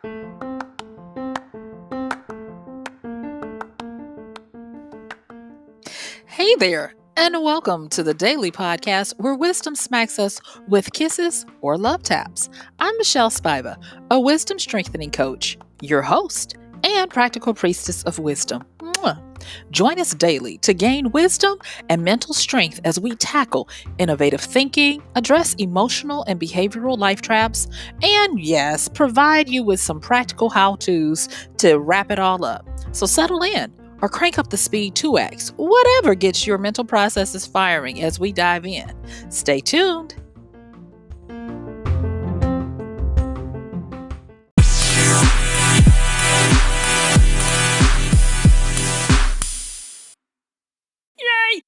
Hey there, and welcome to the daily podcast where wisdom smacks us with kisses or love taps. I'm MichelleSpiva, a wisdom strengthening coach, your host, and practical priestess of wisdom. Mwah. Join us daily to gain wisdom and mental strength as we tackle innovative thinking, address emotional and behavioral life traps, and yes, provide you with some practical how to's to wrap it all up. So settle in or crank up the speed 2x, whatever gets your mental processes firing as we dive in. Stay tuned. Yay!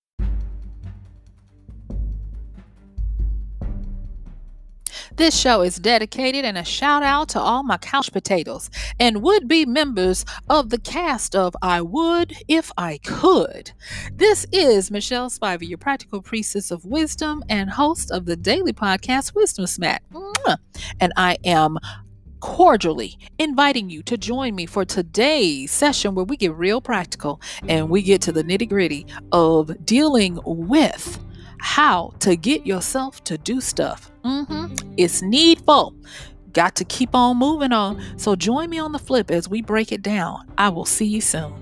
This show is dedicated and a shout out to all my couch potatoes and would be members of the cast of I Would If I Could. This is Michelle Spiva, your practical priestess of wisdom and host of the daily podcast Wisdom Smack. Mwah. And I am cordially inviting you to join me for today's session where we get real practical and we get to the nitty gritty of dealing with how to get yourself to do stuff. It's needful. Got to keep on moving on. So join me on the flip as we break it down. I will see you soon.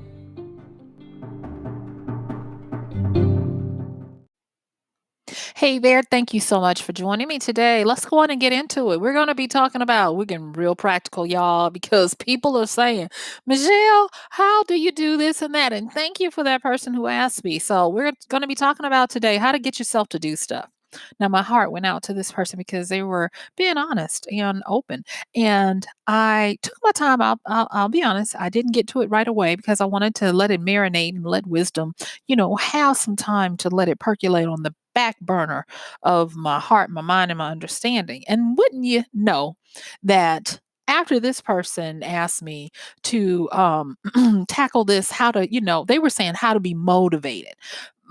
Hey there, thank you so much for joining me today. Let's go on and get into it. We're going to be talking about, we're getting real practical, y'all, because people are saying, Michelle, how do you do this and that? And thank you for that person who asked me. So we're going to be talking about today how to get yourself to do stuff. Now, my heart went out to this person because they were being honest and open. And I took my time. I'll be honest. I didn't get to it right away because I wanted to let it marinate and let wisdom, have some time to let it percolate on the back burner of my heart, my mind, and my understanding. And wouldn't you know that after this person asked me to tackle this, how to, they were saying how to be motivated.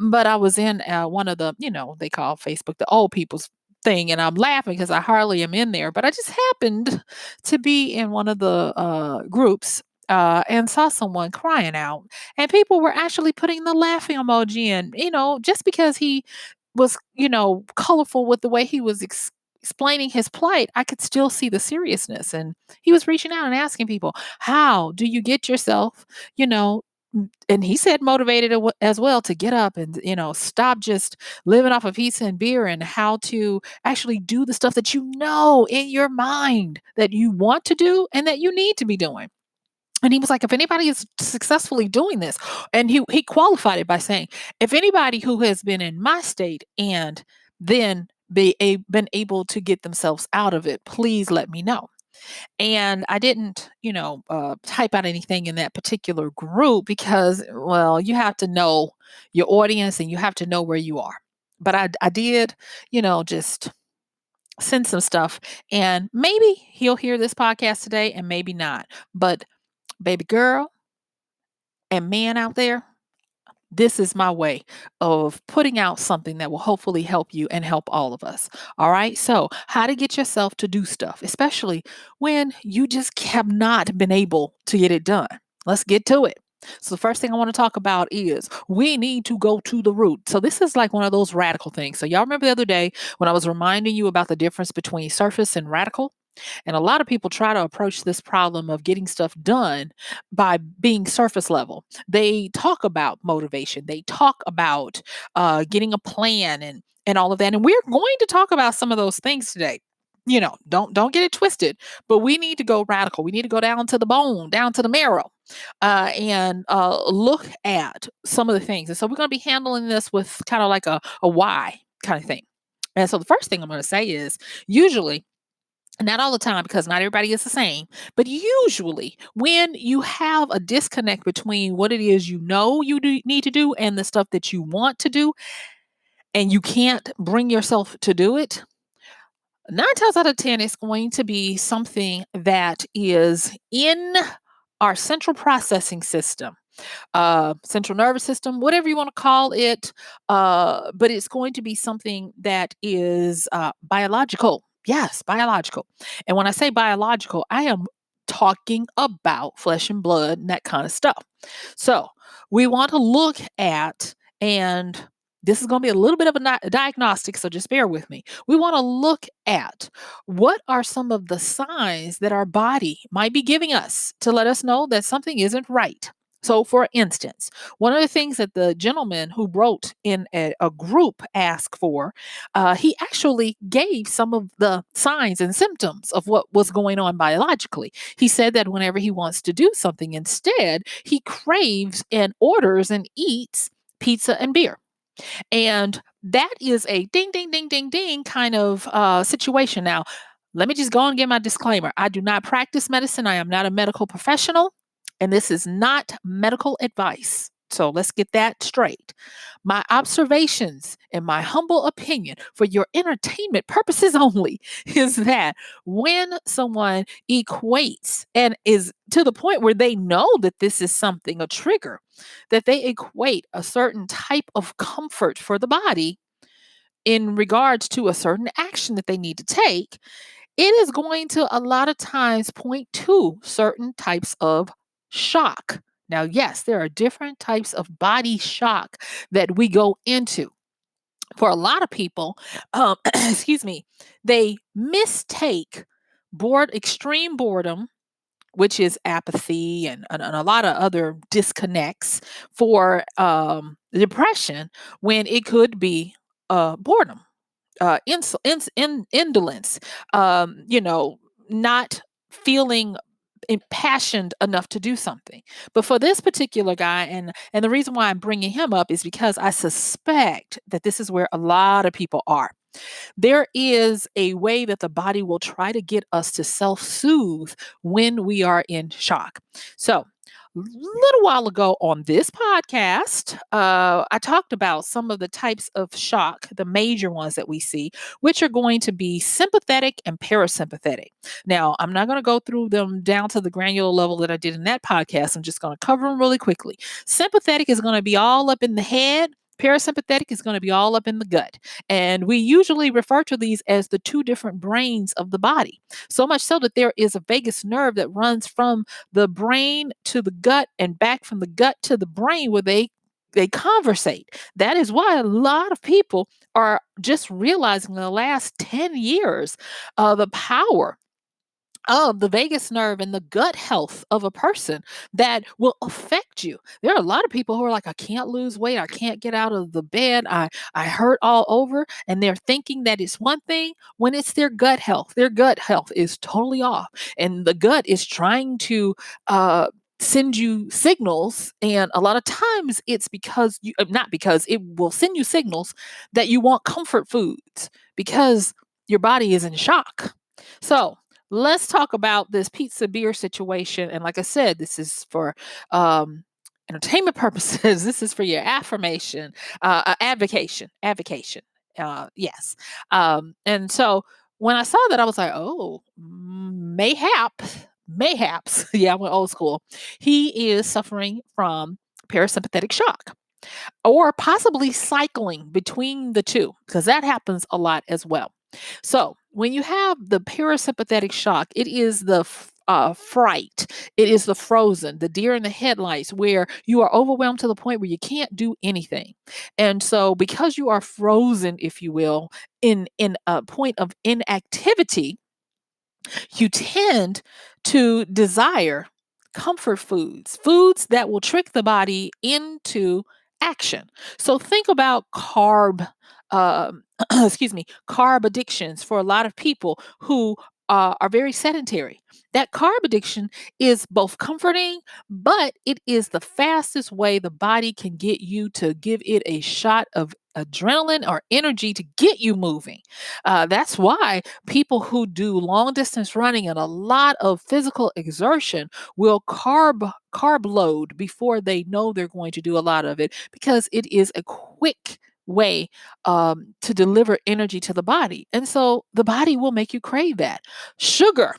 But I was in one of the, they call Facebook the old people's thing, and I'm laughing because I hardly am in there. But I just happened to be in one of the groups and saw someone crying out, and people were actually putting the laughing emoji in, just because he was, colorful with the way he was explaining his plight. I could still see the seriousness. And he was reaching out and asking people, how do you get yourself, and he said motivated as well to get up and, stop just living off of pizza and beer, and how to actually do the stuff that in your mind that you want to do and that you need to be doing. And he was like, if anybody is successfully doing this, and he qualified it by saying, if anybody who has been in my state and then been able to get themselves out of it, please let me know. And I didn't, type out anything in that particular group because, well, you have to know your audience and you have to know where you are. But I did, just send some stuff, and maybe he'll hear this podcast today and maybe not. But baby girl and man out there, this is my way of putting out something that will hopefully help you and help all of us. All right. So, how to get yourself to do stuff, especially when you just have not been able to get it done. Let's get to it. So, the first thing I want to talk about is we need to go to the root. So, this is like one of those radical things. So, y'all remember the other day when I was reminding you about the difference between surface and radical? And a lot of people try to approach this problem of getting stuff done by being surface level. They talk about motivation. They talk about getting a plan and all of that. And we're going to talk about some of those things today. Don't get it twisted. But we need to go radical. We need to go down to the bone, down to the marrow, and look at some of the things. And so we're going to be handling this with kind of like a why kind of thing. And so the first thing I'm going to say is usually, not all the time, because not everybody is the same, but usually when you have a disconnect between what it is need to do and the stuff that you want to do, and you can't bring yourself to do it, 9 times out of 10, it's going to be something that is in our central processing system, central nervous system, whatever you want to call it. But it's going to be something that is biological. Yes, biological. And when I say biological, I am talking about flesh and blood and that kind of stuff. So we want to look at, and this is going to be a little bit of a diagnostic, so just bear with me. We want to look at what are some of the signs that our body might be giving us to let us know that something isn't right. So, for instance, one of the things that the gentleman who wrote in a group asked for, he actually gave some of the signs and symptoms of what was going on biologically. He said that whenever he wants to do something instead, he craves and orders and eats pizza and beer. And that is a ding, ding, ding, ding, ding kind of situation. Now, let me just go and get my disclaimer. I do not practice medicine. I am not a medical professional, and this is not medical advice. So let's get that straight. My observations and my humble opinion for your entertainment purposes only is that when someone equates and is to the point where they know that this is something, a trigger, that they equate a certain type of comfort for the body in regards to a certain action that they need to take, it is going to a lot of times point to certain types of shock. Now, yes, there are different types of body shock that we go into. For a lot of people, excuse me, they mistake extreme boredom, which is apathy and a lot of other disconnects, for depression, when it could be boredom, indolence, not feeling impassioned enough to do something. But for this particular guy, and the reason why I'm bringing him up is because I suspect that this is where a lot of people are. There is a way that the body will try to get us to self soothe when we are in shock. So, a little while ago on this podcast, I talked about some of the types of shock, the major ones that we see, which are going to be sympathetic and parasympathetic. Now, I'm not going to go through them down to the granular level that I did in that podcast. I'm just going to cover them really quickly. Sympathetic is going to be all up in the head. Parasympathetic is going to be all up in the gut. And we usually refer to these as the two different brains of the body. So much so that there is a vagus nerve that runs from the brain to the gut and back from the gut to the brain where they conversate. That is why a lot of people are just realizing in the last 10 years the power of the vagus nerve and the gut health of a person that will affect you. There are a lot of people who are like, I can't lose weight. I can't get out of the bed. I hurt all over. And they're thinking that it's one thing when it's their gut health. Their gut health is totally off. And the gut is trying to send you signals. And a lot of times it's because not because it will send you signals that you want comfort foods because your body is in shock. So, let's talk about this pizza beer situation. And like I said, this is for entertainment purposes. This is for your affirmation, advocation. Yes. And so when I saw that, I was like, oh, mayhaps. Yeah, I went old school. He is suffering from parasympathetic shock or possibly cycling between the two, because that happens a lot as well. So, when you have the parasympathetic shock, it is the fright, it is the frozen, the deer in the headlights, where you are overwhelmed to the point where you can't do anything. And so, because you are frozen, if you will, in a point of inactivity, you tend to desire comfort foods, foods that will trick the body into action. So think about excuse me, carb addictions for a lot of people who are very sedentary. That carb addiction is both comforting, but it is the fastest way the body can get you to give it a shot of adrenaline or energy to get you moving. That's why people who do long distance running and a lot of physical exertion will carb load before they know they're going to do a lot of it, because it is a quick way to deliver energy to the body. And so the body will make you crave that. Sugar.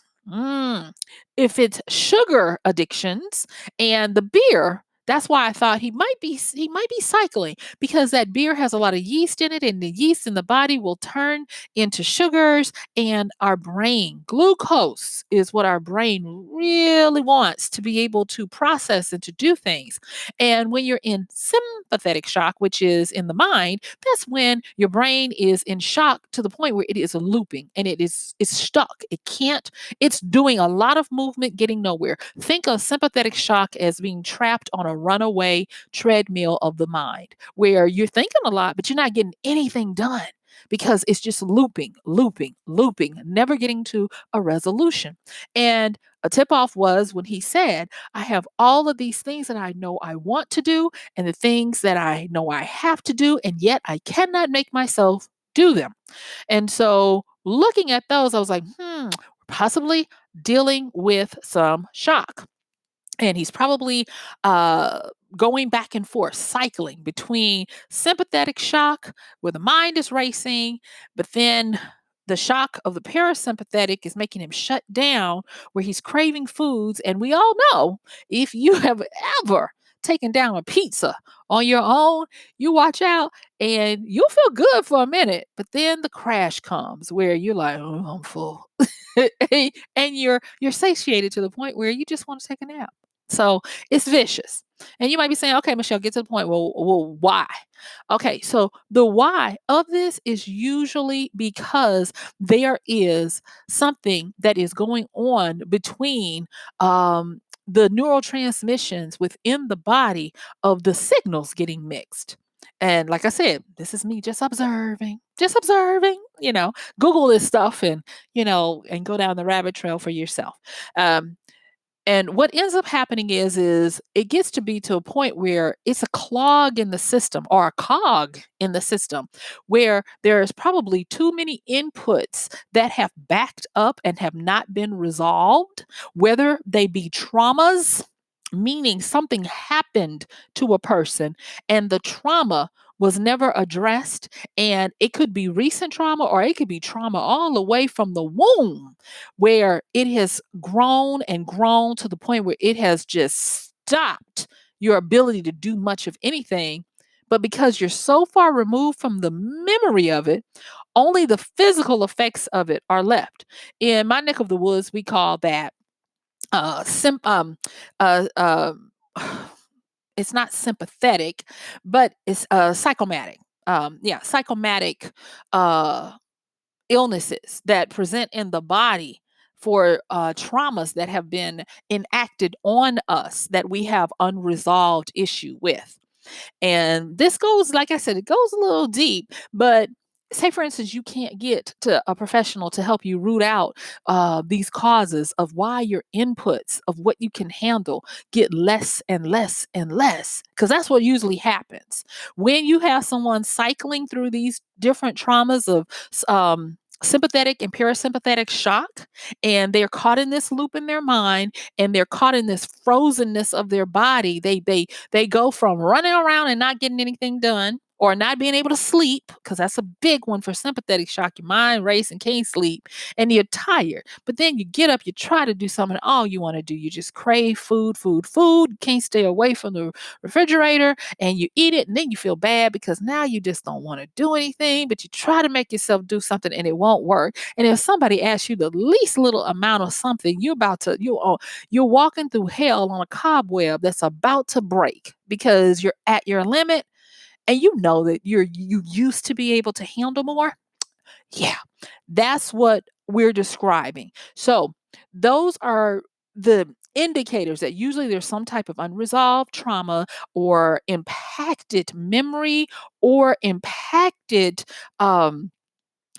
If it's sugar addictions and the beer, That's why I thought he might be cycling because that beer has a lot of yeast in it, and the yeast in the body will turn into sugars, and our brain, glucose is what our brain really wants to be able to process and to do things. And when you're in sympathetic shock, which is in the mind, that's when your brain is in shock to the point where it is looping and it's stuck. It can't, it's doing a lot of movement, getting nowhere. Think of sympathetic shock as being trapped on a runaway treadmill of the mind, where you're thinking a lot, but you're not getting anything done because it's just looping, looping, looping, never getting to a resolution. And a tip off was when he said, I have all of these things that I know I want to do and the things that I know I have to do, and yet I cannot make myself do them. And so looking at those, I was like, possibly dealing with some shock. And he's probably going back and forth, cycling between sympathetic shock, where the mind is racing, but then the shock of the parasympathetic is making him shut down, where he's craving foods. And we all know if you have ever taken down a pizza on your own, you watch out and you'll feel good for a minute, but then the crash comes where you're like, oh, I'm full. And you're satiated to the point where you just want to take a nap. So it's vicious. And you might be saying, okay, Michelle, get to the point. Well, why? Okay, so the why of this is usually because there is something that is going on between the neurotransmissions within the body of the signals getting mixed. And like I said, this is me just observing, Google this stuff and, and go down the rabbit trail for yourself. Um, and what ends up happening is it gets to be to a point where it's a clog in the system or a cog in the system where there's probably too many inputs that have backed up and have not been resolved, whether they be traumas, meaning something happened to a person and the trauma was never addressed, and it could be recent trauma or it could be trauma all the way from the womb where it has grown and grown to the point where it has just stopped your ability to do much of anything. But because you're so far removed from the memory of it, only the physical effects of it are left. In my neck of the woods, we call that uh, sim- um, uh, uh, it's not sympathetic, but it's psychomatic. Yeah, psychomatic uh, illnesses that present in the body for traumas that have been enacted on us that we have unresolved issue with. And this goes, like I said, it goes a little deep, but say, for instance, you can't get to a professional to help you root out these causes of why your inputs of what you can handle get less and less and less, because that's what usually happens when you have someone cycling through these different traumas of sympathetic and parasympathetic shock, and they're caught in this loop in their mind, and they're caught in this frozenness of their body. They go from running around and not getting anything done or not being able to sleep, because that's a big one for sympathetic shock. Your mind racing, can't sleep, and you're tired. But then you get up, you try to do something, all you want to do, you just crave food, food, food, can't stay away from the refrigerator, and you eat it, and then you feel bad because now you just don't want to do anything, but you try to make yourself do something and it won't work. And if somebody asks you the least little amount of something, you're walking through hell on a cobweb that's about to break because you're at your limit, and you know that you used to be able to handle more. Yeah, that's what we're describing. So those are the indicators that usually there's some type of unresolved trauma or impacted memory or impacted um,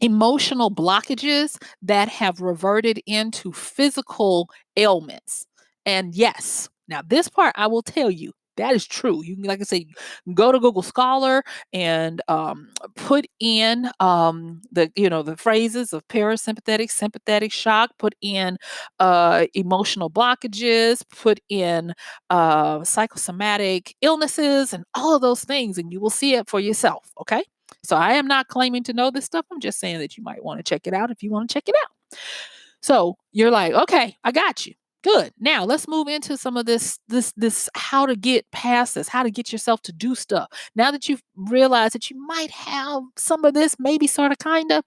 emotional blockages that have reverted into physical ailments. And yes, now this part I will tell you. That is true. You can, like I say, go to Google Scholar and put in the phrases of parasympathetic, sympathetic shock. Put in emotional blockages. Put in psychosomatic illnesses, and all of those things, and you will see it for yourself. Okay. So I am not claiming to know this stuff. I'm just saying that you might want to check it out if you want to check it out. So you're like, okay, I got you. Good. Now let's move into some of this how to get past this, how to get yourself to do stuff. Now that you've realized that you might have some of this, maybe sort of kind of,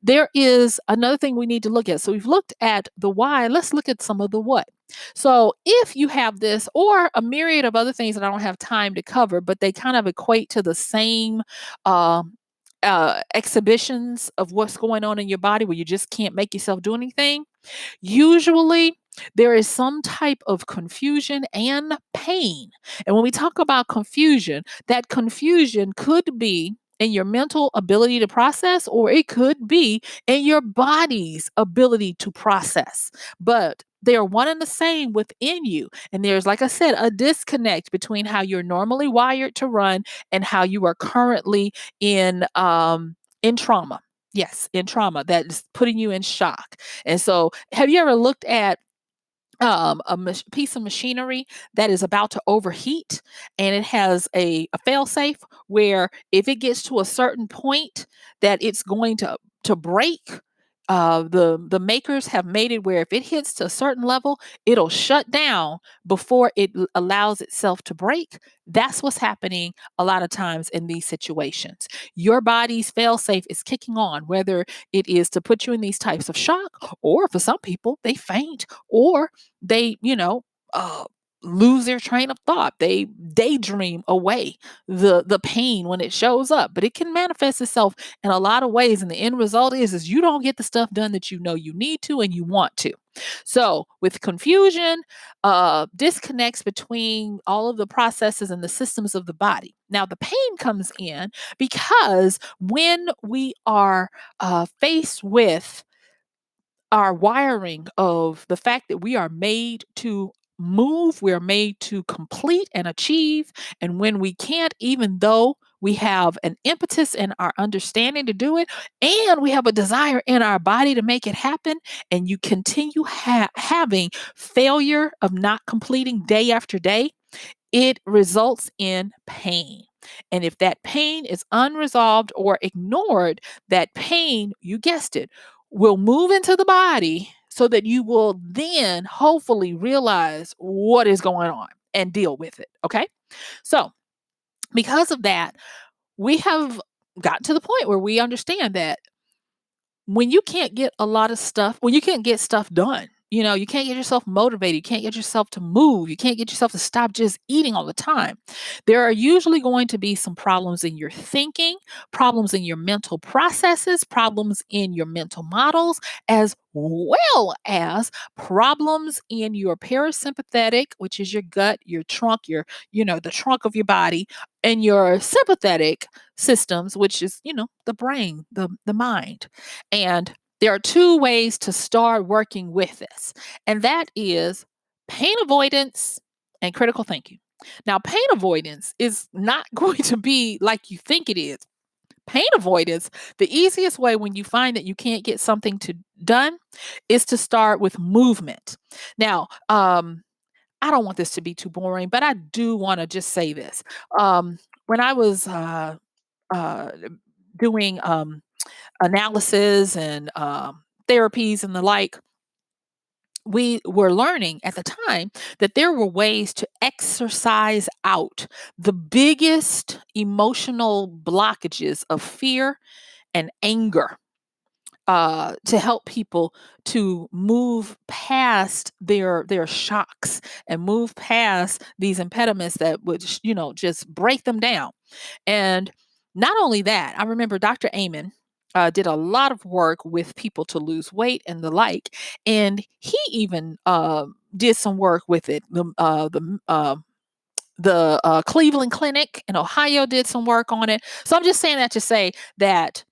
there is another thing we need to look at. So we've looked at the why. Let's look at some of the what. So if you have this or a myriad of other things that I don't have time to cover, but they kind of equate to the same um exhibitions of what's going on in your body where you just can't make yourself do anything. Usually, there is some type of confusion and pain. And when we talk about confusion, that confusion could be in your mental ability to process, or it could be in your body's ability to process. But they are one and the same within you. And there's, like I said, a disconnect between how you're normally wired to run and how you are currently in trauma. Yes, in trauma that is putting you in shock. And so, have you ever looked at piece of machinery that is about to overheat, and it has a fail safe where if it gets to a certain point that it's going to break? The makers have made it where if it hits to a certain level, it'll shut down before it allows itself to break. That's what's happening a lot of times in these situations. Your body's failsafe is kicking on, whether it is to put you in these types of shock, or for some people, they faint, or they, uh, lose their train of thought. They daydream away the pain when it shows up, but it can manifest itself in a lot of ways. And the end result is you don't get the stuff done that you know you need to and you want to. So with confusion, disconnects between all of the processes and the systems of the body. Now the pain comes in because when we are faced with our wiring of the fact that we are made to move, we're made to complete and achieve. And when we can't, even though we have an impetus in our understanding to do it, and we have a desire in our body to make it happen, and you continue having failure of not completing day after day, it results in pain. And if that pain is unresolved or ignored, that pain, you guessed it, will move into the body so that you will then hopefully realize what is going on and deal with it. Okay. So, because of that, we have gotten to the point where we understand that when you can't get a lot of stuff, when you can't get stuff done, you can't get yourself motivated, you can't get yourself to move, you can't get yourself to stop just eating all the time. There are usually going to be some problems in your thinking, problems in your mental processes, problems in your mental models, as well as problems in your parasympathetic, which is your gut, your trunk, the trunk of your body, and your sympathetic systems, which is, the brain, the mind. And there are two ways to start working with this, and that is pain avoidance and critical thinking. Now, pain avoidance is not going to be like you think it is. Pain avoidance, the easiest way when you find that you can't get something to done is to start with movement. Now, I don't want this to be too boring, but I do want to just say this. When I was uh, doing analysis and therapies and the like, we were learning at the time that there were ways to exercise out the biggest emotional blockages of fear and anger, to help people to move past their shocks and move past these impediments that would just break them down. And not only that, I remember Dr. Amen did a lot of work with people to lose weight and the like, and he even did some work with it. The Cleveland Clinic in Ohio did some work on it. So I'm just saying that to say that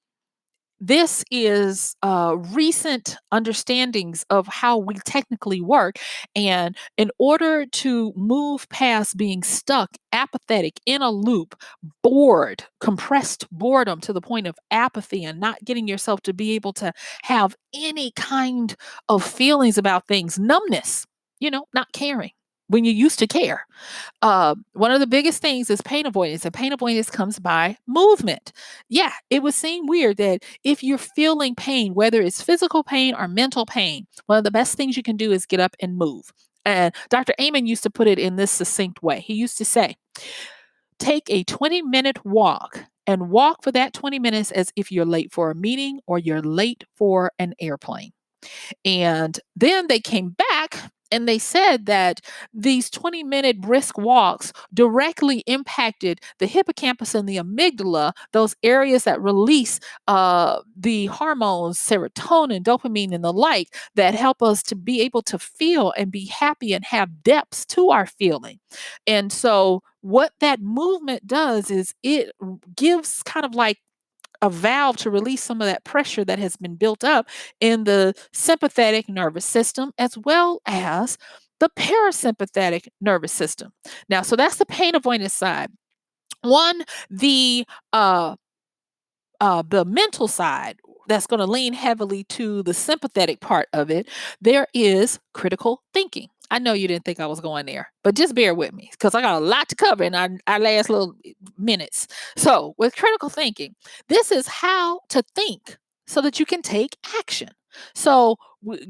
this is recent understandings of how we technically work. And in order to move past being stuck, apathetic, in a loop, bored, compressed boredom to the point of apathy and not getting yourself to be able to have any kind of feelings about things, numbness, not caring. when you used to care. One of the biggest things is pain avoidance, and pain avoidance comes by movement. Yeah, it would seem weird that if you're feeling pain, whether it's physical pain or mental pain, one of the best things you can do is get up and move. And Dr. Amen used to put it in this succinct way. He used to say, take a 20-minute walk and walk for that 20 minutes as if you're late for a meeting or you're late for an airplane. And then they came back and they said that these 20-minute brisk walks directly impacted the hippocampus and the amygdala, those areas that release the hormones, serotonin, dopamine, and the like that help us to be able to feel and be happy and have depths to our feeling. And so, what that movement does is it gives kind of like a valve to release some of that pressure that has been built up in the sympathetic nervous system as well as the parasympathetic nervous system. Now, so that's the pain avoidance side. One, the the mental side that's going to lean heavily to the sympathetic part of it, there is critical thinking. I know you didn't think I was going there, but just bear with me because I got a lot to cover in our last little minutes. So, with critical thinking, this is how to think so that you can take action. So,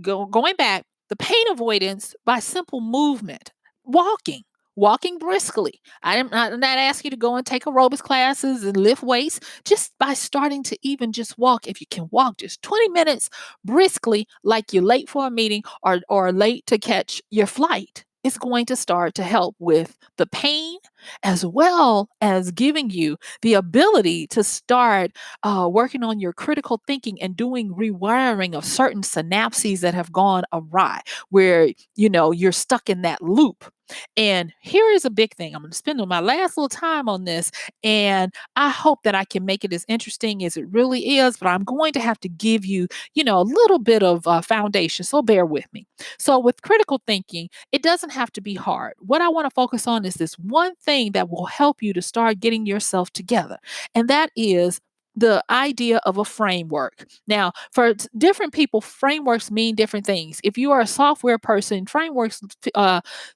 going back, the pain avoidance by simple movement, walking. Walking briskly. I'm not asking you to go and take aerobics classes and lift weights just by starting to even just walk. If you can walk just 20 minutes briskly, like you're late for a meeting or late to catch your flight, it's going to start to help with the pain as well as giving you the ability to start working on your critical thinking and doing rewiring of certain synapses that have gone awry, where you're stuck in that loop. And here is a big thing. I'm going to spend my last little time on this, and I hope that I can make it as interesting as it really is. But I'm going to have to give you, a little bit of foundation. So bear with me. So with critical thinking, it doesn't have to be hard. What I want to focus on is this one thing that will help you to start getting yourself together, and that is the idea of a framework. Now, for different people, frameworks mean different things. If you are a software person, frameworks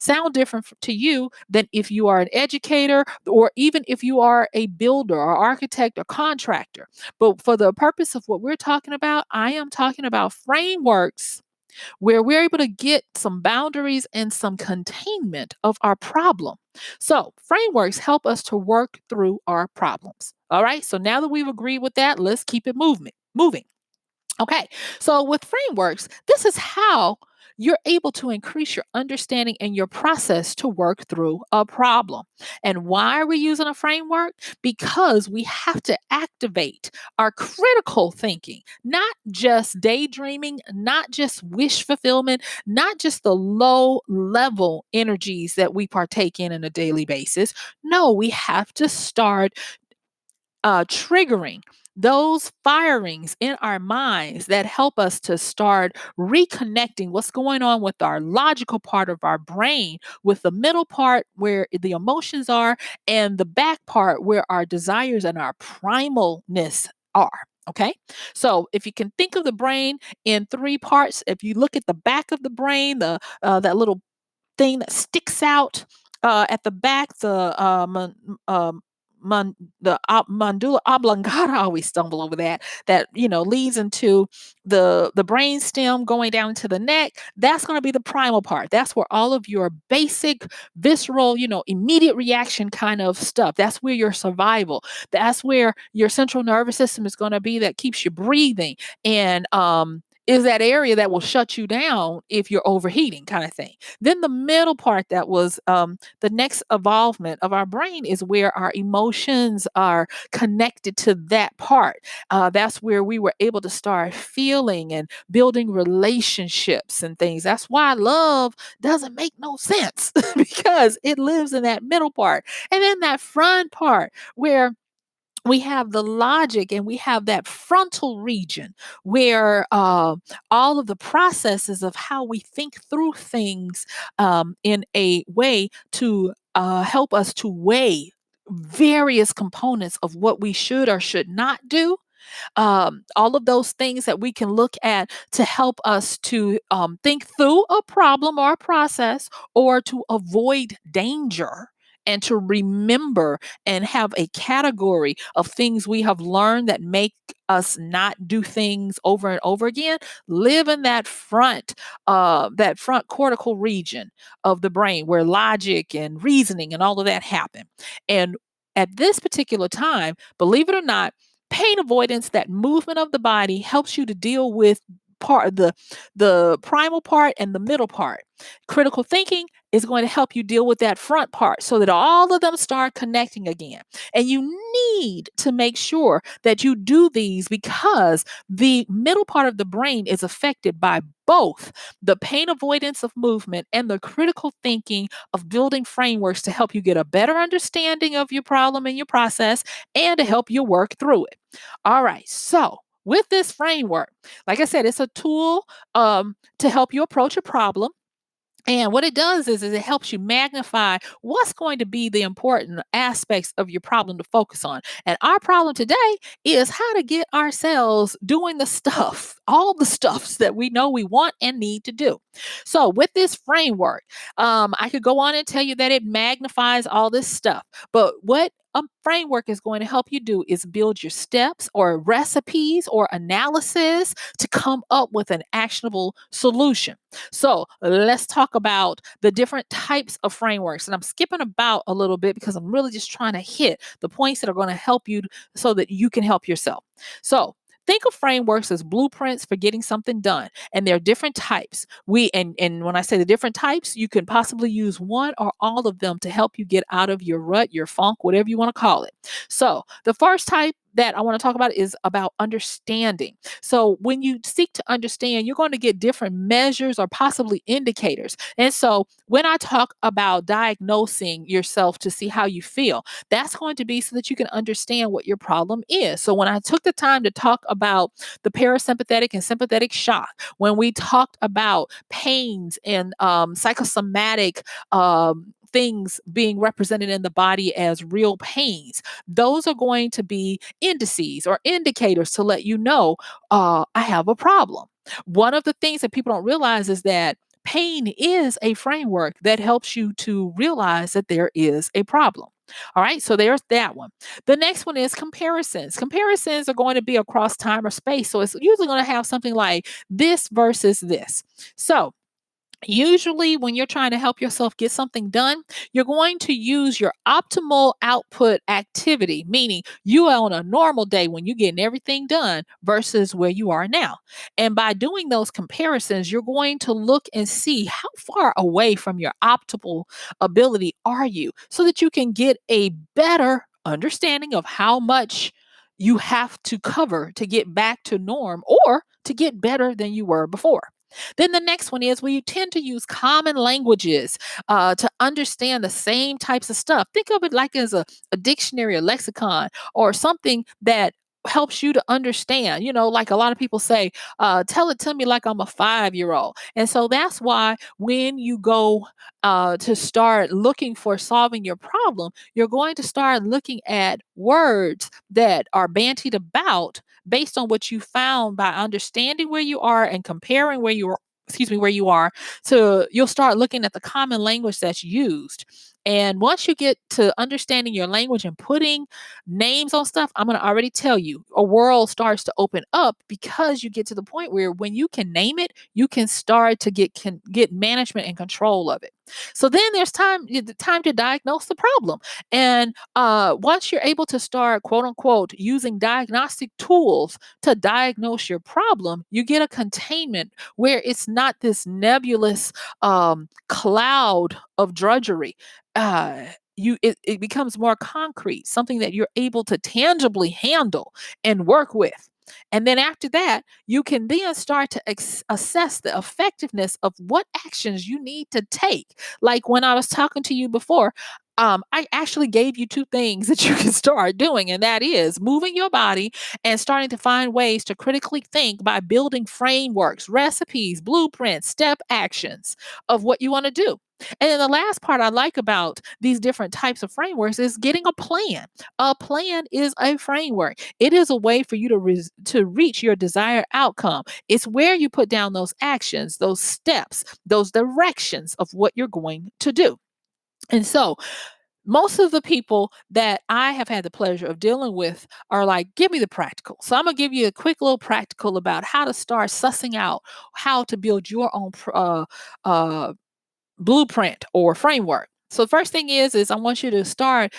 sound different to you than if you are an educator or even if you are a builder or architect or contractor. But for the purpose of what we're talking about, I am talking about frameworks where we're able to get some boundaries and some containment of our problem. So, frameworks help us to work through our problems. All right. So now that we've agreed with that, let's keep it moving. Okay, so with frameworks, this is how you're able to increase your understanding and your process to work through a problem. And why are we using a framework? Because we have to activate our critical thinking, not just daydreaming, not just wish fulfillment, not just the low level energies that we partake in on a daily basis. No, we have to start triggering those firings in our minds that help us to start reconnecting what's going on with our logical part of our brain, with the middle part where the emotions are, and the back part where our desires and our primalness are. Okay. So if you can think of the brain in three parts, if you look at the back of the brain, the that little thing that sticks out at the back, the mandula oblongata, I always stumble over that. That leads into the brain stem going down to the neck. That's going to be the primal part. That's where all of your basic visceral, immediate reaction kind of stuff. That's where your survival. That's where your central nervous system is going to be. That keeps you breathing and is that area that will shut you down if you're overheating, kind of thing. Then the middle part, that was the next evolvement of our brain, is where our emotions are connected to that part. That's where we were able to start feeling and building relationships and things. That's why love doesn't make no sense because it lives in that middle part. And then that front part where we have the logic and we have that frontal region where all of the processes of how we think through things in a way to help us to weigh various components of what we should or should not do. All of those things that we can look at to help us to think through a problem or a process, or to avoid danger, and to remember and have a category of things we have learned that make us not do things over and over again, live in that front cortical region of the brain where logic and reasoning and all of that happen. And at this particular time, believe it or not, pain avoidance, that movement of the body, helps you to deal with part of the primal part and the middle part. Critical thinking is going to help you deal with that front part so that all of them start connecting again. And you need to make sure that you do these, because the middle part of the brain is affected by both the pain avoidance of movement and the critical thinking of building frameworks to help you get a better understanding of your problem and your process, and to help you work through it. All right. So, with this framework, like I said, it's a tool to help you approach a problem. And what it does is it helps you magnify what's going to be the important aspects of your problem to focus on. And our problem today is how to get ourselves doing the stuff, all the stuffs that we know we want and need to do. So, with this framework, I could go on and tell you that it magnifies all this stuff. But what a framework is going to help you do is build your steps or recipes or analysis to come up with an actionable solution. So let's talk about the different types of frameworks. And I'm skipping about a little bit because I'm really just trying to hit the points that are going to help you so that you can help yourself. So think of frameworks as blueprints for getting something done. And there are different types. And when I say the different types, you can possibly use one or all of them to help you get out of your rut, your funk, whatever you want to call it. So the first type that I want to talk about is about understanding. So when you seek to understand, you're going to get different measures or possibly indicators. And so when I talk about diagnosing yourself to see how you feel, that's going to be so that you can understand what your problem is. So when I took the time to talk about the parasympathetic and sympathetic shock, when we talked about pains and psychosomatic things being represented in the body as real pains, those are going to be indices or indicators to let you know I have a problem. One of the things that people don't realize is that pain is a framework that helps you to realize that there is a problem. All right, so there's that one. The next one is comparisons. Comparisons are going to be across time or space. So it's usually going to have something like this versus this. So usually, when you're trying to help yourself get something done, you're going to use your optimal output activity, meaning you are on a normal day when you're getting everything done versus where you are now. And by doing those comparisons, you're going to look and see how far away from your optimal ability are you so that you can get a better understanding of how much you have to cover to get back to norm or to get better than you were before. Then the next one is where you tend to use common languages to understand the same types of stuff. Think of it like as a dictionary, a lexicon, or something that helps you to understand. Like a lot of people say, tell it to me like I'm a 5-year old. And so that's why when you go to start looking for solving your problem, you're going to start looking at words that are bantied about based on what you found by understanding where you are and comparing where you are, to you'll start looking at the common language that's used. And once you get to understanding your language and putting names on stuff, I'm going to already tell you, a world starts to open up, because you get to the point where when you can name it, you can start to get management and control of it. So then there's time to diagnose the problem. And once you're able to start, quote unquote, using diagnostic tools to diagnose your problem, you get a containment where it's not this nebulous cloud of drudgery. It becomes more concrete, something that you're able to tangibly handle and work with. And then after that, you can then start to assess the effectiveness of what actions you need to take. Like when I was talking to you before, I actually gave you two things that you can start doing, and that is moving your body and starting to find ways to critically think by building frameworks, recipes, blueprints, step actions of what you want to do. And then the last part I like about these different types of frameworks is getting a plan. A plan is a framework. It is a way for you to reach your desired outcome. It's where you put down those actions, those steps, those directions of what you're going to do. And so, most of the people that I have had the pleasure of dealing with are like, give me the practical. So I'm gonna give you a quick little practical about how to start sussing out how to build your own uh, blueprint or framework. So the first thing is I want you to start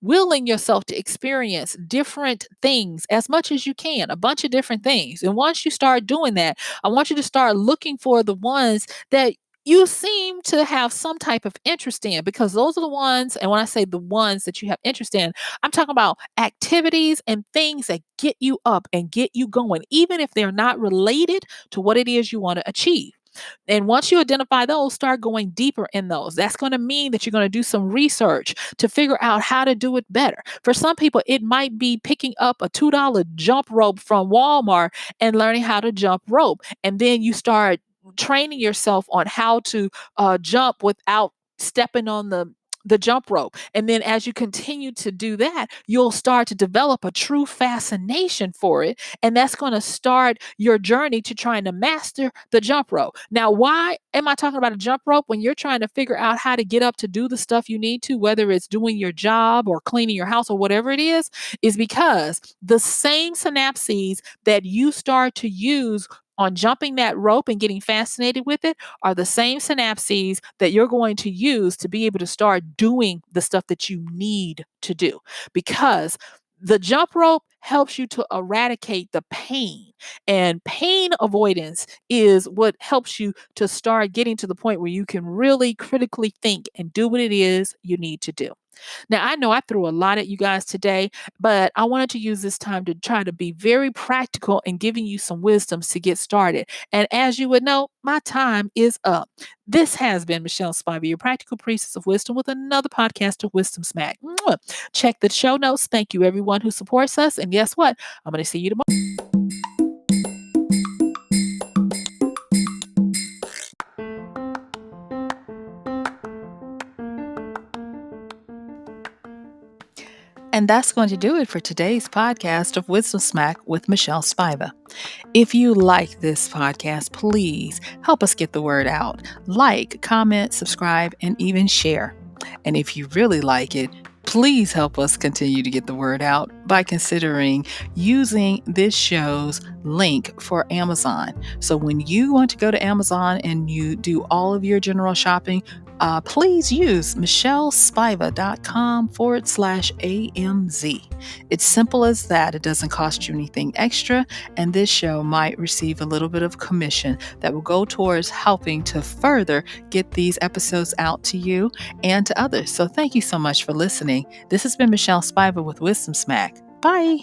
willing yourself to experience different things as much as you can, a bunch of different things. And once you start doing that, I want you to start looking for the ones that you seem to have some type of interest in, because those are the ones, and when I say the ones that you have interest in, I'm talking about activities and things that get you up and get you going, even if they're not related to what it is you want to achieve. And once you identify those, start going deeper in those. That's going to mean that you're going to do some research to figure out how to do it better. For some people, it might be picking up a $2 jump rope from Walmart and learning how to jump rope. And then you start training yourself on how to jump without stepping on the jump rope. And then as you continue to do that, you'll start to develop a true fascination for it. And that's going to start your journey to trying to master the jump rope. Now, why am I talking about a jump rope when you're trying to figure out how to get up to do the stuff you need to, whether it's doing your job or cleaning your house or whatever it is because the same synapses that you start to use on jumping that rope and getting fascinated with it are the same synapses that you're going to use to be able to start doing the stuff that you need to do. Because the jump rope helps you to eradicate the pain. And pain avoidance is what helps you to start getting to the point where you can really critically think and do what it is you need to do. Now, I know I threw a lot at you guys today, but I wanted to use this time to try to be very practical in giving you some wisdoms to get started. And as you would know, my time is up. This has been MichelleSpiva, your practical priestess of wisdom, with another podcast of Wisdom Smack. Mwah. Check the show notes. Thank you, everyone who supports us. And guess what? I'm going to see you tomorrow. And that's going to do it for today's podcast of Wisdom Smack with MichelleSpiva. If you like this podcast, please help us get the word out. Like, comment, subscribe, and even share. And if you really like it, please help us continue to get the word out by considering using this show's link for Amazon. So when you want to go to Amazon and you do all of your general shopping, please use MichelleSpiva.com/AMZ. It's simple as that. It doesn't cost you anything extra, and this show might receive a little bit of commission that will go towards helping to further get these episodes out to you and to others. So thank you so much for listening. This has been MichelleSpiva with Wisdom Smack. Bye.